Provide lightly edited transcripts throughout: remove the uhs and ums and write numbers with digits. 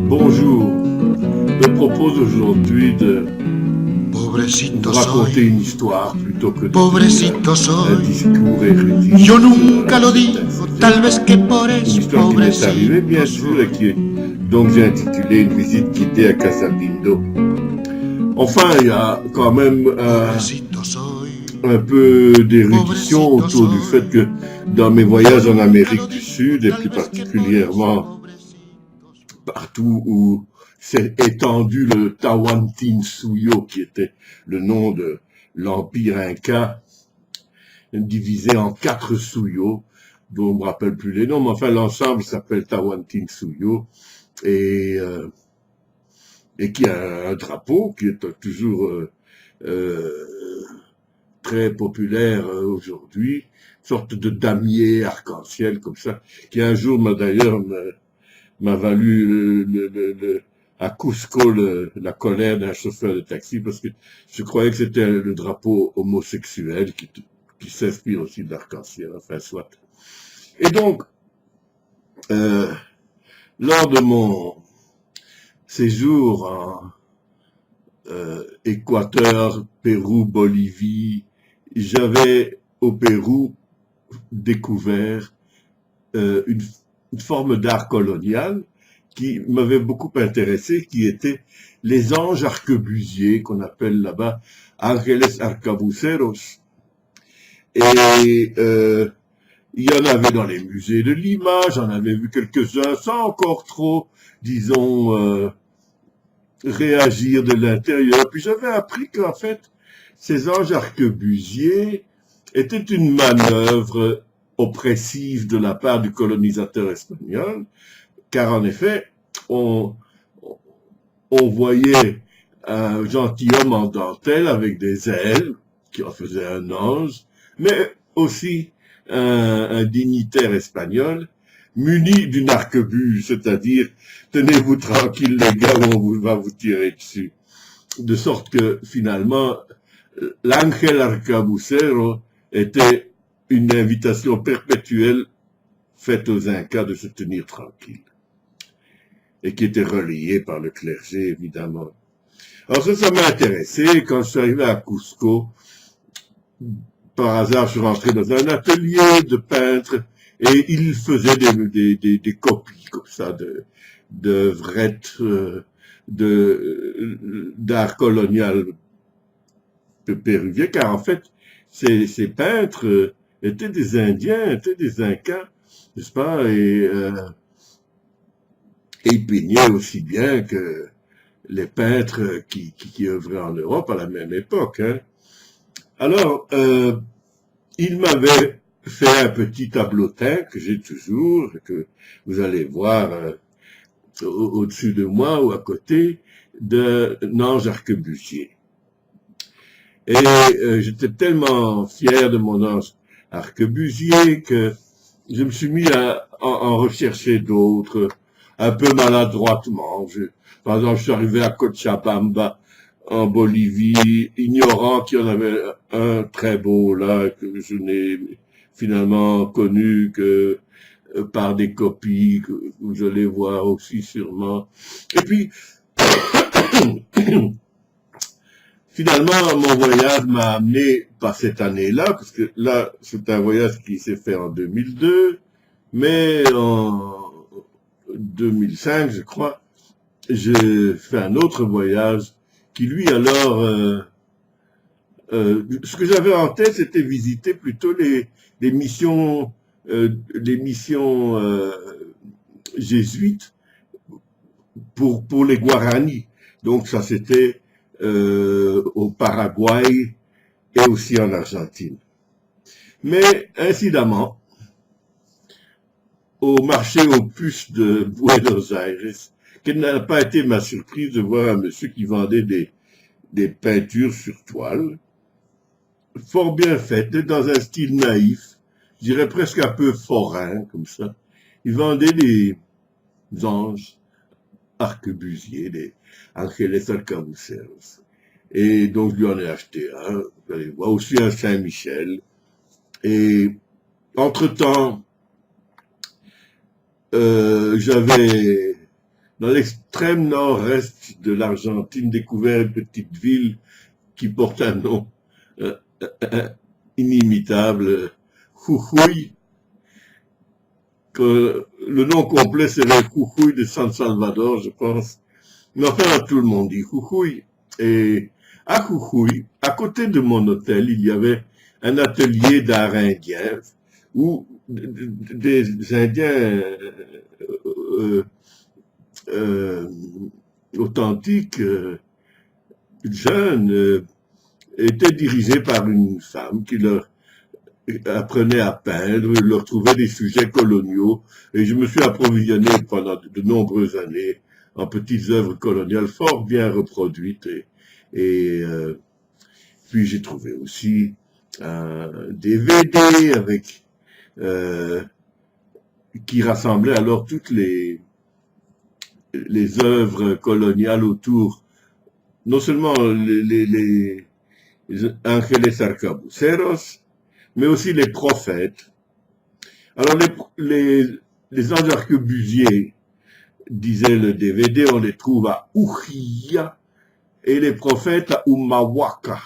Bonjour, je propose aujourd'hui de vous Pobrecito raconter soy, une histoire plutôt que de pobrecito un soy. discours érudit Yo sur nunca lo un digo, certain tal sujet. vez que por Une eso histoire qui m'est arrivée, bien pobrecito sûr, et soy. qui est donc j'ai intitulé Une visite guidée à Casabindo. Enfin, il y a quand même Pobrecito soy, un peu d'érudition pobrecito autour du fait soy. que dans mes Yo voyages en nunca lo Amérique du digo, Sud, et tal plus vez que por eso particulièrement pobrecito soy. partout où s'est étendu le Tawantinsuyo, qui était le nom de l'empire inca, divisé en 4 suyos, dont on ne me rappelle plus les noms, mais enfin l'ensemble s'appelle Tawantinsuyo, et, euh, et qui a un drapeau qui est toujours euh, très populaire aujourd'hui, une sorte de damier arc-en-ciel comme ça, qui un jour m'a valu à Cusco la colère d'un chauffeur de taxi parce que je croyais que c'était le drapeau homosexuel qui s'inspire aussi de l'arc-en-ciel, enfin soit. Et donc, euh, lors de mon séjour en Équateur, Pérou, Bolivie, j'avais au Pérou découvert une forme d'art colonial qui m'avait beaucoup intéressé, qui était les anges arquebusiers, qu'on appelle là-bas Ángeles Arcabuceros. Et il y en avait dans les musées de Lima, j'en avais vu quelques-uns sans encore trop, disons, réagir de l'intérieur. Puis j'avais appris qu'en fait, ces anges arquebusiers étaient une manœuvre oppressive de la part du colonisateur espagnol, car en effet, on, on voyait un gentilhomme en dentelle avec des ailes, qui en faisait un ange, mais aussi un dignitaire espagnol, muni d'une arquebuse, c'est-à-dire, tenez-vous tranquille les gars, on va vous tirer dessus. De sorte que, finalement, l'Ángel Arcabucero était une invitation perpétuelle faite aux Incas de se tenir tranquille, et qui était relayée par le clergé, évidemment. Alors ça m'a intéressé. Quand je suis arrivé à Cusco, par hasard, je suis rentré dans un atelier de peintre et il faisait des copies comme ça d'œuvrettes d'art colonial péruvien, car en fait, ces peintres étaient des Indiens, étaient des Incas, n'est-ce pas, et ils peignaient aussi bien que les peintres qui œuvraient en Europe à la même époque. Hein. Alors, il m'avait fait un petit tableautin que j'ai toujours, que vous allez voir au-dessus de moi ou à côté, d'un ange arquebusier. Et j'étais tellement fier de mon ange arquebusier que je me suis mis à en rechercher d'autres, un peu maladroitement. Par exemple, je suis arrivé à Cochabamba, en Bolivie, ignorant qu'il y en avait un très beau là, que je n'ai finalement connu que par des copies, que vous allez voir aussi sûrement. Et puis, finalement, mon voyage m'a amené, pas cette année-là, parce que là, c'est un voyage qui s'est fait en 2002, mais en 2005, je crois, j'ai fait un autre voyage qui, lui, alors, ce que j'avais en tête, c'était visiter plutôt les missions, jésuites pour les Guaranis. Donc, ça, c'était au Paraguay et aussi en Argentine. Mais, incidemment, au marché aux puces de Buenos Aires, quelle n'a pas été ma surprise de voir un monsieur qui vendait des peintures sur toile, fort bien faites, dans un style naïf, je dirais presque un peu forain, comme ça. Ils vendaient des anges arquebusiers, des Angeles Arcabuceros. Et donc, je lui en ai acheté un, vous allez voir, aussi un Saint-Michel. Et, entre-temps, j'avais, dans l'extrême nord-est de l'Argentine, découvert une petite ville qui porte un nom euh, inimitable, Jujuy, que le nom complet c'est le Jujuy de San Salvador, je pense. Mais enfin, tout le monde dit Jujuy. Et à Jujuy, à côté de mon hôtel, il y avait un atelier d'art indien où des Indiens euh, euh, authentiques, jeunes, étaient dirigés par une femme qui leur apprenait à peindre, leur trouvait des sujets coloniaux, et je me suis approvisionné pendant de nombreuses années en petites œuvres coloniales fort bien reproduites, et puis j'ai trouvé aussi un DVD avec qui rassemblait alors toutes les œuvres coloniales autour, non seulement les Ángeles Arcabuceros, mais aussi les prophètes. Alors les anges arquebusiers, disait le DVD, on les trouve à Ujía et les prophètes à Humahuaca.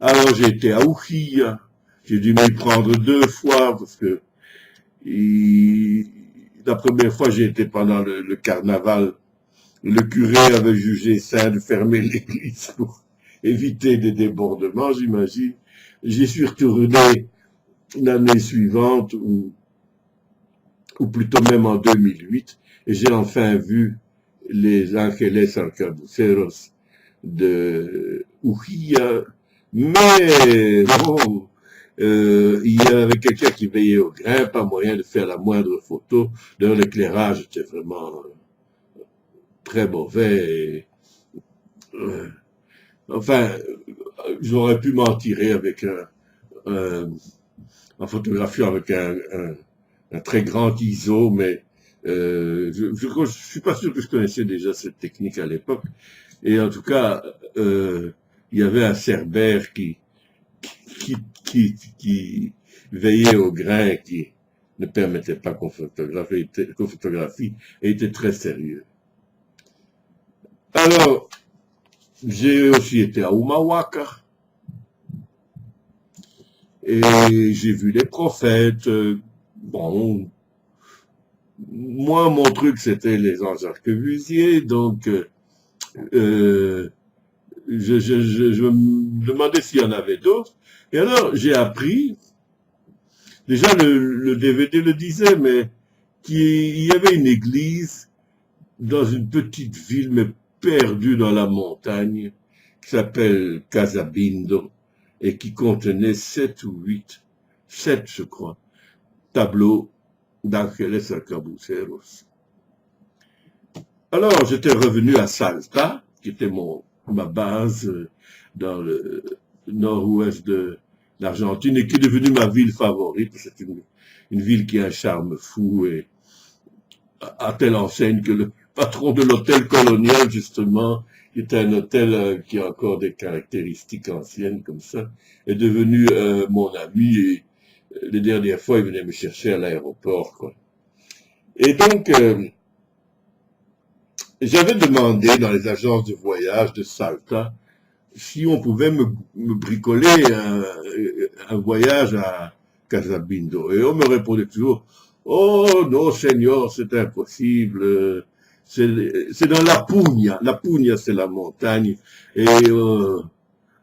Alors j'étais à Ujía, j'ai dû m'y prendre 2 fois parce que la première fois j'ai été pendant le carnaval. Le curé avait jugé sain de fermer l'église pour éviter des débordements, j'imagine. J'y suis retourné l'année suivante, ou plutôt même en 2008, et j'ai enfin vu les Ángeles Arcabuceros de Ujía, mais bon, il y avait quelqu'un qui veillait au grain, pas moyen de faire la moindre photo. D'ailleurs, l'éclairage était vraiment très mauvais. Enfin, j'aurais pu m'en tirer avec en photographiant avec un très grand ISO, mais je suis pas sûr que je connaissais déjà cette technique à l'époque. Et en tout cas, il y avait un Cerbère qui, qui veillait au grain, qui ne permettait pas qu'on photographie, et était très sérieux. Alors, j'ai aussi été à Humahuaca, et j'ai vu les prophètes. Bon, moi, mon truc, c'était les anges arquebusiers, donc je me demandais s'il y en avait d'autres. Et alors, j'ai appris, déjà le DVD le disait, mais qu'il y avait une église dans une petite ville, mais perdue dans la montagne, qui s'appelle Casabindo, et qui contenait 7 ou 8, 7 je crois, tableaux d'Ángeles Arcabuceros. Alors, j'étais revenu à Salta, qui était ma base dans le nord-ouest de l'Argentine et qui est devenue ma ville favorite. C'est une ville qui a un charme fou, et à telle enseigne que le patron de l'hôtel colonial, justement, qui est un hôtel qui a encore des caractéristiques anciennes comme ça, est devenu mon ami, et les dernières fois, il venait me chercher à l'aéroport, quoi. Et donc, j'avais demandé dans les agences de voyage de Salta si on pouvait me bricoler un voyage à Casabindo. Et on me répondait toujours, oh non, Seigneur, c'est impossible. C'est dans la Pugna. La Pugna, c'est la montagne. Et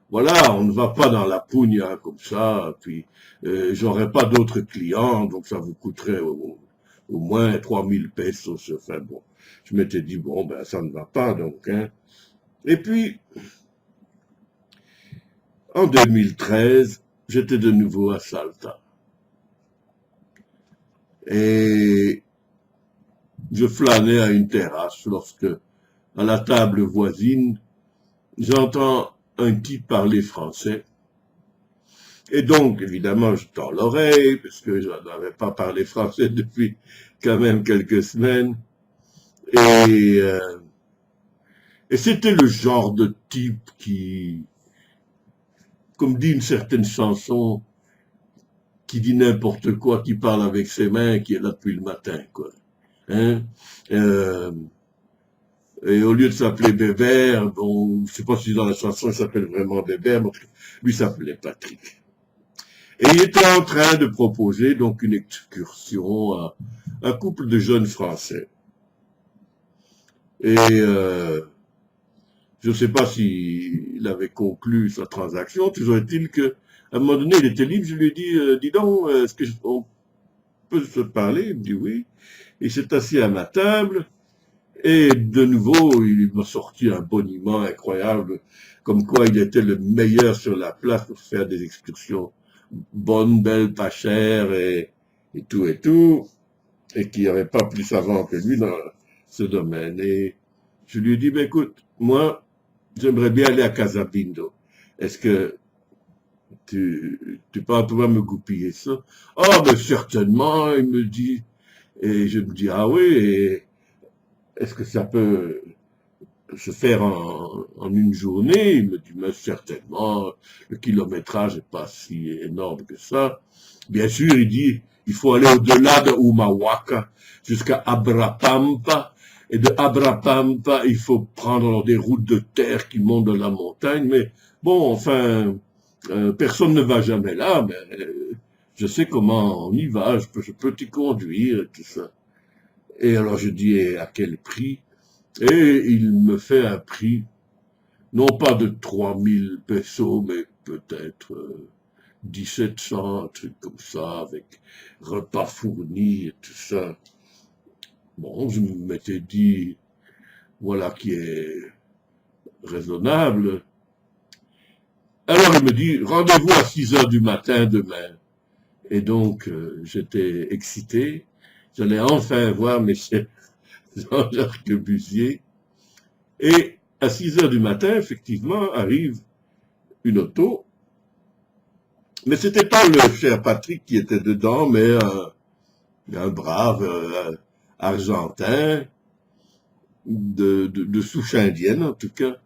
voilà, on ne va pas dans la Pugna comme ça. Puis, j'aurais pas d'autres clients, donc ça vous coûterait au moins 3000 pesos. Enfin bon, je m'étais dit, bon, ben ça ne va pas, donc. Hein. Et puis, en 2013, j'étais de nouveau à Salta. Et je flânais à une terrasse lorsque, à la table voisine, j'entends un type parler français. Et donc, évidemment, je tends l'oreille, parce que je n'avais pas parlé français depuis quand même quelques semaines. Et, euh, et c'était le genre de type qui, comme dit une certaine chanson, qui dit n'importe quoi, qui parle avec ses mains, qui est là depuis le matin, quoi. Hein? Euh, et au lieu de s'appeler Bébert, bon, je sais pas si dans la chanson il s'appelle vraiment Bébert, mais lui s'appelait Patrick. Et il était en train de proposer donc une excursion à un couple de jeunes Français. Et je ne sais pas s'il avait conclu sa transaction, toujours est-il qu'à un moment donné, il était libre, je lui ai dit, dis donc, est-ce qu'on peut se parler? Il me dit oui. Il s'est assis à ma table, et de nouveau, il m'a sorti un boniment incroyable, comme quoi il était le meilleur sur la place pour faire des excursions bonnes, belles, pas chères, et tout, et qu'il n'y avait pas plus savant que lui dans ce domaine. Et je lui ai dit, ben écoute, moi, j'aimerais bien aller à Casabindo. Est-ce que tu peux pouvoir me goupiller ça? Ah, ben certainement, il me dit. Et je me dis, ah oui, et est-ce que ça peut se faire en une journée? Il me dit, mais certainement, le kilométrage n'est pas si énorme que ça. Bien sûr, il dit, il faut aller au-delà de Umawaka jusqu'à Abrapampa. Et de Abrapampa, il faut prendre des routes de terre qui montent dans la montagne. Mais bon, enfin, personne ne va jamais là, mais je sais comment on y va, je peux t'y conduire et tout ça. Et alors je dis, et à quel prix? Et il me fait un prix, non pas de 3000 pesos, mais peut-être 1700, un truc comme ça, avec repas fournis et tout ça. Bon, je m'étais dit, voilà qui est raisonnable. Alors il me dit, rendez-vous à 6 heures du matin demain. Et donc, j'étais excité. J'allais enfin voir mes chefs Jean-Jacques Busier. Et à 6 heures du matin, effectivement, arrive une auto. Mais c'était pas le cher Patrick qui était dedans, mais un brave argentin de souche indienne, en tout cas.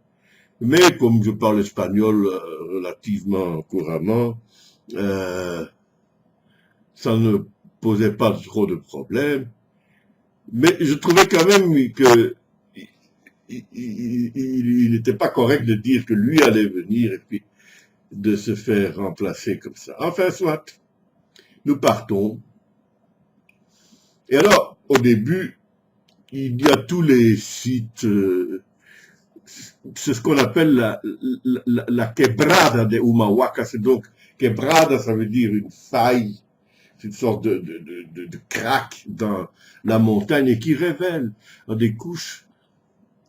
Mais comme je parle espagnol relativement couramment, euh, ça ne posait pas trop de problèmes. Mais je trouvais quand même que il n'était pas correct de dire que lui allait venir et puis de se faire remplacer comme ça. Enfin, soit, nous partons. Et alors, au début, il y a tous les sites, c'est ce qu'on appelle la quebrada de Humahuaca. C'est donc, quebrada, ça veut dire une faille, une sorte de craque dans la montagne et qui révèle des couches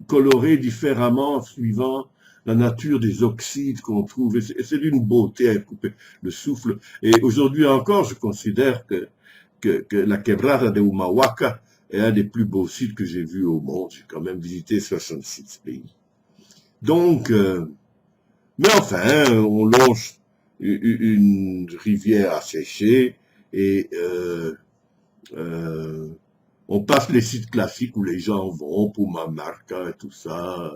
colorées différemment suivant la nature des oxydes qu'on trouve. Et c'est d'une beauté à couper le souffle. Et aujourd'hui encore, je considère que la quebrada de Humahuaca est un des plus beaux sites que j'ai vus au monde. J'ai quand même visité 66 pays. Donc, mais enfin, on longe une rivière asséchée et euh, on passe les sites classiques où les gens vont, Pumamarca et tout ça.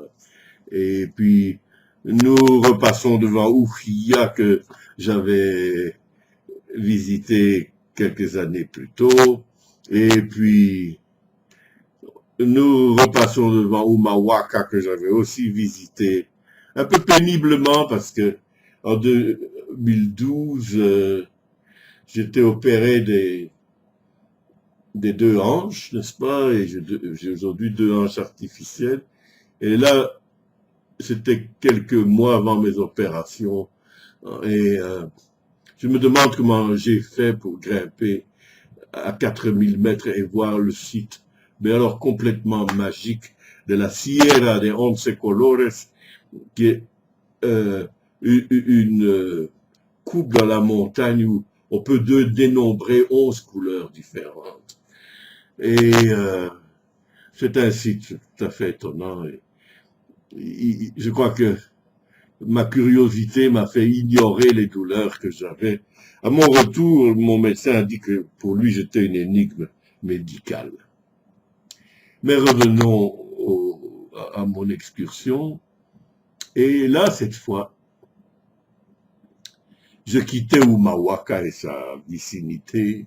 Et puis, nous repassons devant Ufilla que j'avais visité quelques années plus tôt. Et puis, nous repassons devant Umawaka que j'avais aussi visité un peu péniblement parce que en 2012, j'étais opéré des deux hanches, n'est-ce pas? Et j'ai aujourd'hui deux hanches artificielles. Et là, c'était quelques mois avant mes opérations. Et je me demande comment j'ai fait pour grimper à 4000 mètres et voir le site, mais alors complètement magique, de la Sierra de Once Colores, qui est une coupe dans la montagne où on peut dénombrer 11 couleurs différentes. Et c'est un site tout à fait étonnant. Et je crois que ma curiosité m'a fait ignorer les douleurs que j'avais. À mon retour, mon médecin a dit que pour lui, j'étais une énigme médicale. Mais revenons à mon excursion. Et là, cette fois, je quittais Umawaka et sa vicinité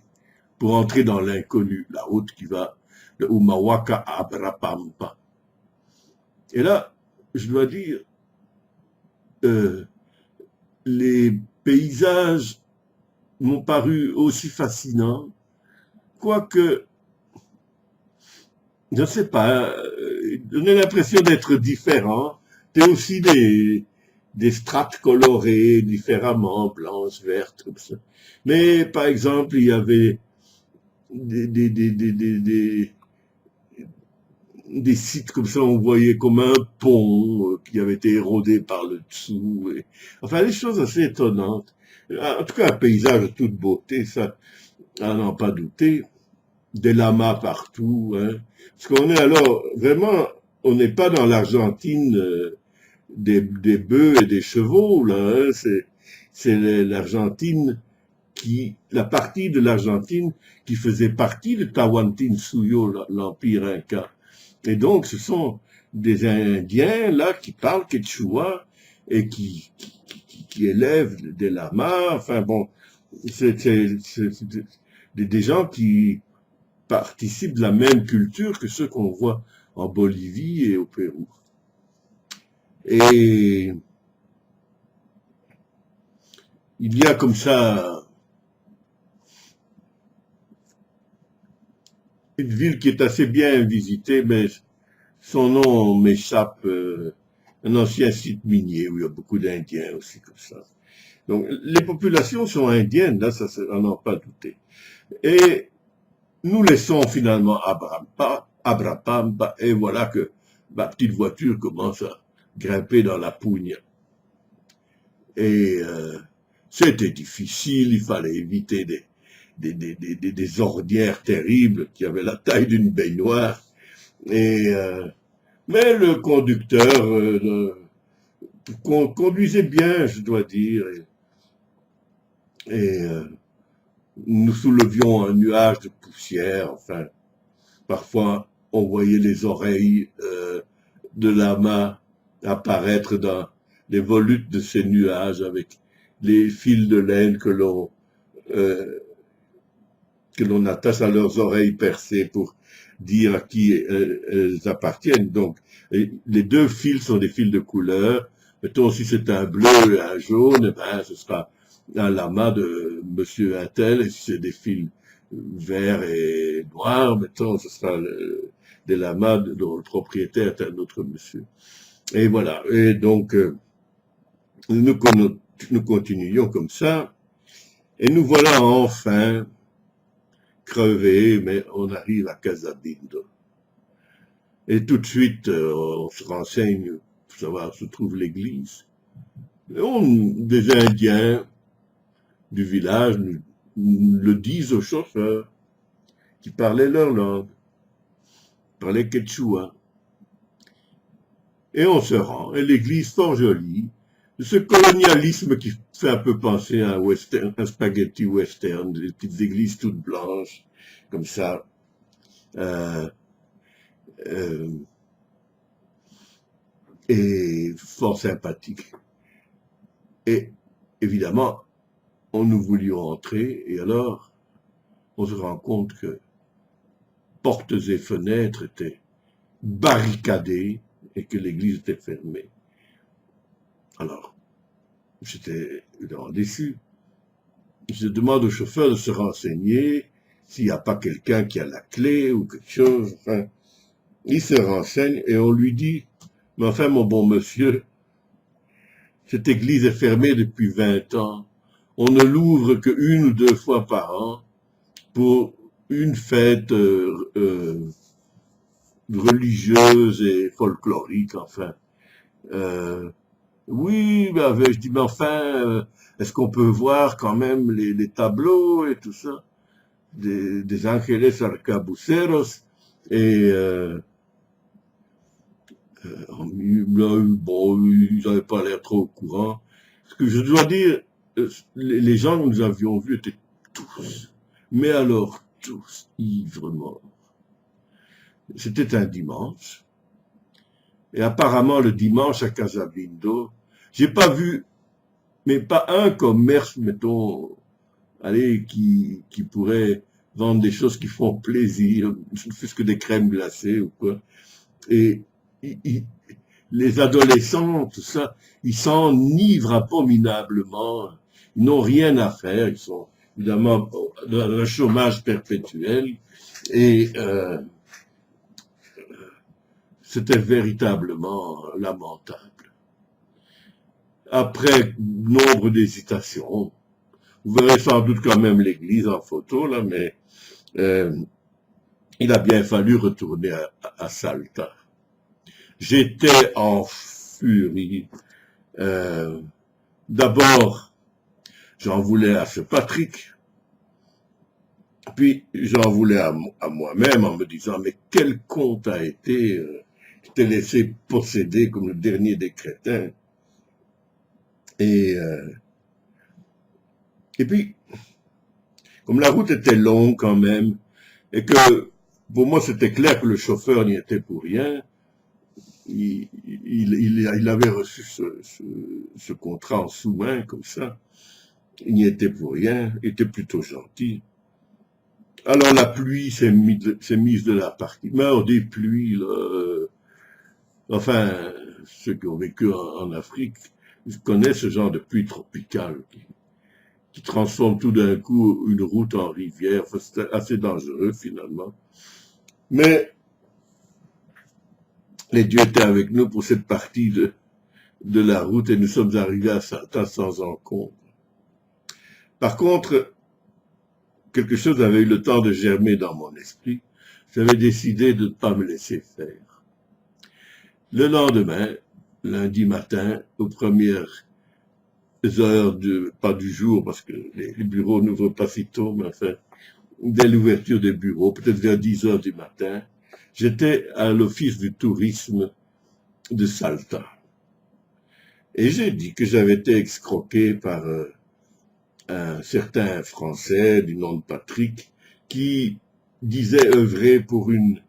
pour entrer dans l'inconnu, la route qui va de Umawaka à Abrapampa. Et là, je dois dire, les paysages m'ont paru aussi fascinants, quoique, je ne sais pas, donner l'impression d'être différent. C'est aussi des strates colorées différemment, blanches, vertes, comme ça. Mais par exemple, il y avait des sites comme ça, on voyait comme un pont qui avait été érodé par le dessous. Enfin, des choses assez étonnantes. En tout cas, un paysage de toute beauté, ça, à n'en pas douter. Des lamas partout. Hein. Parce qu'on est alors, vraiment, on n'est pas dans l'Argentine des bœufs et des chevaux, là. Hein. C'est l'Argentine la partie de l'Argentine qui faisait partie de Tawantinsuyo, l'empire inca. Et donc, ce sont des Indiens, là, qui parlent quechua et qui élèvent des lamas. Enfin, bon, c'est des gens qui participent de la même culture que ceux qu'on voit en Bolivie et au Pérou. Et il y a comme ça une ville qui est assez bien visitée, mais son nom m'échappe, un ancien site minier où il y a beaucoup d'Indiens aussi comme ça. Donc les populations sont indiennes, là, ça on n'en pas douté. Et nous laissons finalement Abrapampa, et voilà que ma petite voiture commence à grimper dans la Pugna. Et c'était difficile, il fallait éviter des ornières terribles qui avaient la taille d'une baignoire. Et, mais le conducteur conduisait bien, je dois dire. Et nous soulevions un nuage de poussière. Enfin, parfois, on voyait les oreilles de lama apparaître dans les volutes de ces nuages avec les fils de laine que l'on attache à leurs oreilles percées pour dire à qui elles appartiennent. Donc, les deux fils sont des fils de couleur. Mettons, si c'est un bleu et un jaune, ben, ce sera un lama de monsieur Intel, et si c'est des fils verts et noirs, mettons, ce sera des lamas dont le propriétaire est un autre monsieur. Et voilà. Et donc, nous continuions comme ça, et nous voilà enfin crevés, mais on arrive à Casabindo. Et tout de suite, on se renseigne pour savoir où se trouve l'église. Des Indiens du village nous le disent aux chauffeurs qui parlaient leur langue, parlaient quechua. Et on se rend. Et l'église fort jolie, ce colonialisme qui fait un peu penser à un spaghetti western, des petites églises toutes blanches, comme ça. Et fort sympathique. Et évidemment, nous voulions entrer, et alors, on se rend compte que portes et fenêtres étaient barricadées et que l'église était fermée. Alors, j'étais évidemment déçu. Je demande au chauffeur de se renseigner s'il n'y a pas quelqu'un qui a la clé ou quelque chose. Enfin, il se renseigne et on lui dit, mais enfin, mon bon monsieur, cette église est fermée depuis 20 ans. On ne l'ouvre qu'une ou deux fois par an pour une fête religieuse et folklorique, enfin. Oui, ben, je dis, mais enfin, est-ce qu'on peut voir quand même les tableaux et tout ça, des Ángeles Arcabuceros, et Bon, ils n'avaient pas l'air trop au courant. Ce que je dois dire, les gens que nous avions vus étaient tous, mais alors tous, ivres morts. C'était un dimanche. Et apparemment, le dimanche à Casabindo, j'ai pas vu, mais pas un commerce, mettons, allez, qui pourrait vendre des choses qui font plaisir, ne fût-ce que des crèmes glacées ou quoi. Et les adolescents, tout ça, ils s'enivrent abominablement. Ils n'ont rien à faire. Ils sont évidemment dans un chômage perpétuel. Et c'était véritablement lamentable. Après nombre d'hésitations, vous verrez sans doute quand même l'église en photo, là, mais il a bien fallu retourner à Salta. J'étais en furie. D'abord, j'en voulais à ce Patrick, puis j'en voulais à moi-même en me disant, mais quel con t'as été, tu t'es laissé posséder comme le dernier des crétins. Et puis, comme la route était longue quand même, et que pour moi c'était clair que le chauffeur n'y était pour rien, il avait reçu ce contrat en sous-main comme ça, il n'y était pour rien, il était plutôt gentil. Alors la pluie s'est mise de la partie, mais alors des pluies, là, enfin, ceux qui ont vécu en Afrique, ils connaissent ce genre de pluie tropicale qui transforme tout d'un coup une route en rivière. Enfin, c'était assez dangereux finalement. Mais les dieux étaient avec nous pour cette partie de la route et nous sommes arrivés à Salta sans encombre. Par contre, quelque chose avait eu le temps de germer dans mon esprit. J'avais décidé de ne pas me laisser faire. Le lendemain, lundi matin, aux premières heures pas du jour, parce que les bureaux n'ouvrent pas si tôt, mais enfin, dès l'ouverture des bureaux, peut-être vers 10 heures du matin, j'étais à l'office du tourisme de Salta. Et j'ai dit que j'avais été escroqué par un certain Français du nom de Patrick qui disait œuvrer pour une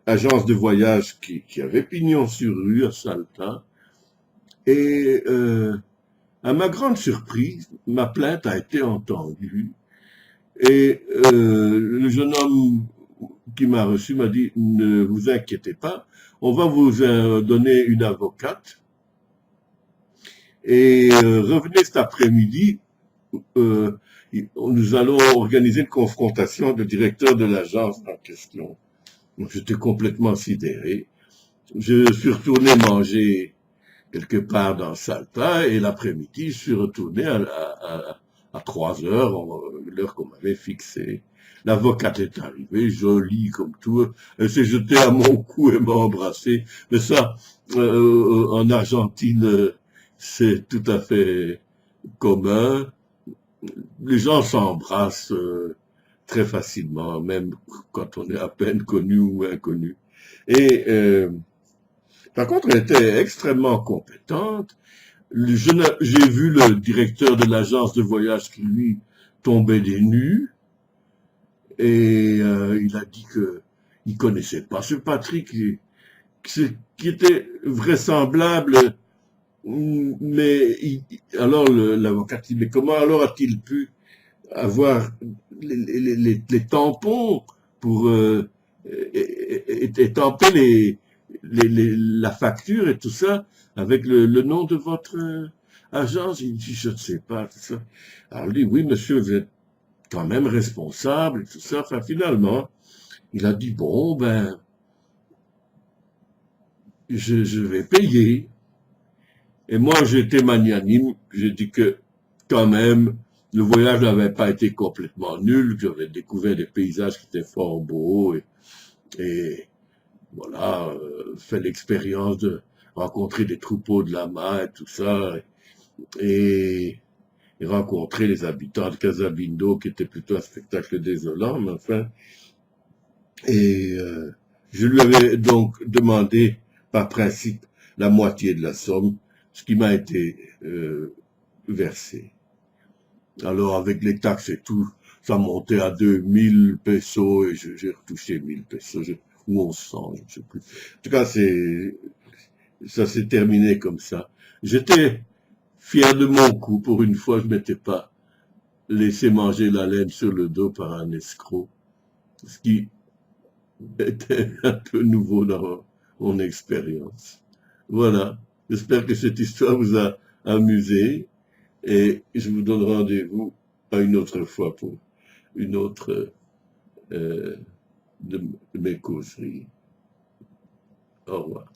agence de voyage qui avait pignon sur rue à Salta. Et à ma grande surprise, ma plainte a été entendue. Et le jeune homme qui m'a reçu m'a dit, ne vous inquiétez pas, on va vous donner une avocate. Et revenez cet après-midi, nous allons organiser une confrontation de directeur de l'agence en question. Donc j'étais complètement sidéré. Je suis retourné manger quelque part dans Salta et l'après-midi, je suis retourné à 3 heures, l'heure qu'on m'avait fixée. L'avocate est arrivée, jolie comme tout. Elle s'est jetée à mon cou et m'a embrassé. Mais ça, en Argentine, c'est tout à fait commun. Les gens s'embrassent très facilement, même quand on est à peine connu ou inconnu. Et par contre, elle était extrêmement compétente. J'ai vu le directeur de l'agence de voyage qui, lui, tombait des nues. Et il a dit qu'il connaissait pas ce Patrick, qui était vraisemblable. Mais alors l'avocat dit, mais comment alors a-t-il pu avoir les tampons pour étamper la facture et tout ça avec le nom de votre agence? Il dit, je ne sais pas, tout ça. Alors il dit, oui monsieur, vous êtes quand même responsable et tout ça. Enfin finalement, il a dit, bon ben, je vais payer. Et moi, j'étais magnanime, j'ai dit que, quand même, le voyage n'avait pas été complètement nul, que j'avais découvert des paysages qui étaient fort beaux, et voilà, fait l'expérience de rencontrer des troupeaux de lamas et tout ça, et rencontrer les habitants de Casabindo, qui était plutôt un spectacle désolant, mais enfin, et je lui avais donc demandé par principe la moitié de la somme, ce qui m'a été versé. Alors avec les taxes et tout, ça montait à 2000 pesos et j'ai retouché 1000 pesos, ou 1100, je ne sais plus. En tout cas, ça s'est terminé comme ça. J'étais fier de mon coup, pour une fois, je ne m'étais pas laissé manger la laine sur le dos par un escroc, ce qui était un peu nouveau dans mon expérience. Voilà, j'espère que cette histoire vous a amusé et je vous donne rendez-vous à une autre fois pour une autre de mes causeries. Au revoir.